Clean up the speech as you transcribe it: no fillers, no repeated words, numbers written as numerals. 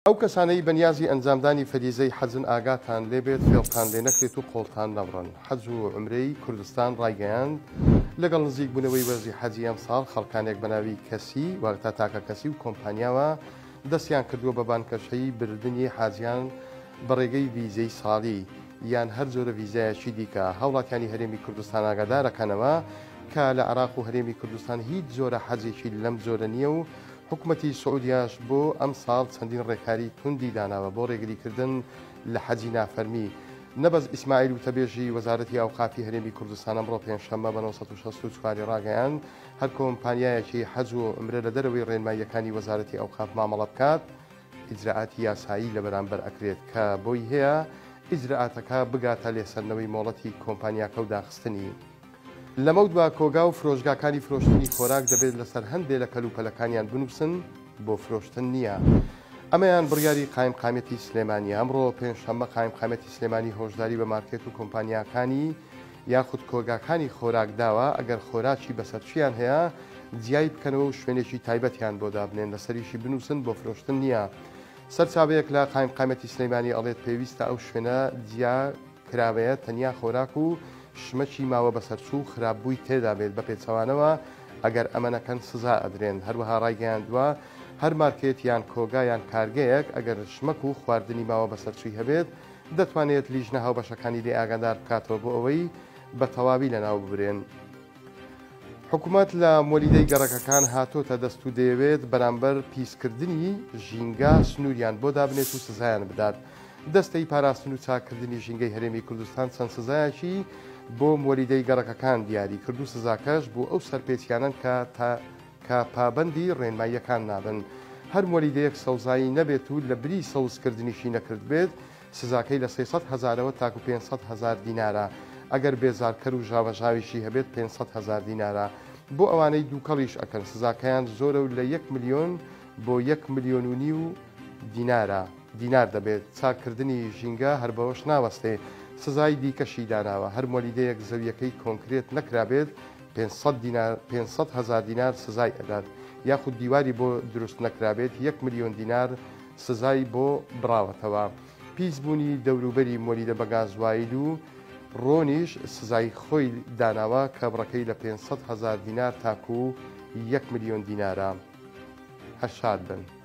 ئەو کەسانەی بەنیازی ئەنجامدانی فەریزەی حەجن ئاگاتان لێبێت فێڵتان لێ نەکرێت و قۆڵتان نەبڕن. حەج و عومرەی کوردستان ڕایگەیاند لەگەڵ نزیک بوونەوەی وەرزی حەجی ئەم ساڵ خەڵکانێک بەناوی کەسی واتە تاکە کەسی و کۆمپانیاوە دەستیان کردووە بە بانکەشەی بردننی حاجیان بە ڕێگەی ڤیزەی ساڵی یان هەر جۆرە ڤیزایەکی دیکە. هەوڵاتیانی هەرێمی کوردستان ئاگادارەکەنەوە کە لە عێراق و هەرێمی کوردستان هیچ جۆرە حەجێکی لەم جۆرە نییە و حکوومەتی سعودیاش بۆ ئەم ساڵ چەندین ڕێکاری توندی داناوە بۆ ڕێگریکردن لە حەجی نافەرمی. نەبەز ئیسماعیل وتەبێژی وەزارەتی ئەوقافی هەرێمی کوردستان ئەمڕۆ پێنجشەممە بە 1964 ڕاگەیاند هەر کۆمپانیایەکی حەج و عومرە لە دەرەوەی ڕێنماییەکانی وەزارەتی ئەوقاف مامەڵە بکات ئیجراعاتی یاسایی لە بەرامبەر ئەکرێت کە بۆی هەیە ئیجراعاتەکە بگاتە لێسەرنەوەی مۆڵەتی کۆمپانیاکە و داخستنی. لەمەوت بە کۆگا و فرۆشگاکانی فرۆشتنی خۆراک دەبێت لەسەر هەندێک لە کەلوپەلەکانیان بنووسن بۆ فرۆشتن نییە. ئەمەیان بڕیاری قایمقامەتی سلێمانی. ئەمڕۆ پێنجشەممە قایمقامەتی سلێمانی هۆشداری بە مارکێت و کۆمپانیاکانی یاخود کۆگاکانی خۆراک داوە ئەگەر خۆراکی بەسەرچیان هەیە جیای بکەنەوە و شوێنێکی تایبەتیان بۆ دابنێن لەسەریشی بنووسن بۆ فرۆشتن نییە. سەرچاوەیەک لە قایمقامەتی سلێمانی ئەڵێت پێویستە ئەو شوێنە جیا کراوەیە تەنیا خۆراک و شمەکی ماوە بەسەرچوو خراپبووی تێدا بێت بە پێچەوانەوە ئەگەر ئەمەنەکەن سزا ئەدرێن. هەروەها ڕایگەیاندووە هەر مارکێت یان کۆگا یان کارگەیەک ئەگەر شمەک و خواردنی ماوە بەسەرچووی هەبێت دەتوانێت لیژنە هاوبەشەکانی لێ ئاگادار بکاتەوە بۆ ئەوەی بە تەواوی لەناو ببرێن. حکوومەت لە مۆلیدەی گەڕەکەکان هاتۆتە دەست و دەیەوێت بەرامبەر پیسکردنی ژینگە سنووریان بۆ دابنێت و سزایان بدات. دەستەی پاراستن و چاکردنی ژینگەی هەرێمی کوردستان چەند سزایەکی بۆ مۆلیدەی گەڕەکەکان دیاری کرد و سزاکەش بۆ ئەو سەرپێچیانن کە پابەندی ڕێنماییەکان نابن. هەر مۆلیدەیەک سەوزایی نەبێت و لە بری سەوزکردنیشی نەکرد بێت سزاکەی لە 300,000ەوە تاکو 500,000 دینارە. ئەگەر بێزارکەر و ژاوەژاویشی هەبێت 500,000 دینارە. بۆ ئەوانەی دووکەڵیش ئەکەن سزاکەیان زۆرە و لە 1 ملیۆن بۆ 1.5 ملیۆن دینار دەبێت. چاکردنی ژینگە هەر بەوەش ناوەستێ سزای دیکەشی داناوە. هەر مۆلیدەیەک زەویەکەی کۆنکرێت نەکرابێت 500,000 دینار سزای ئەدات یاخود دیواری بۆ دروست نەکرابێت 1 ملیۆن دینار سزای بۆ بڕاوەتەوە. پیسبوونی دەوروبەری مۆلیدە بە گازوایل و ڕۆنیش سزای خۆی داناوە کە بڕەکەی لە 500,000 دینار تاکو 1 ملیۆن دینارە. هەشاد بن.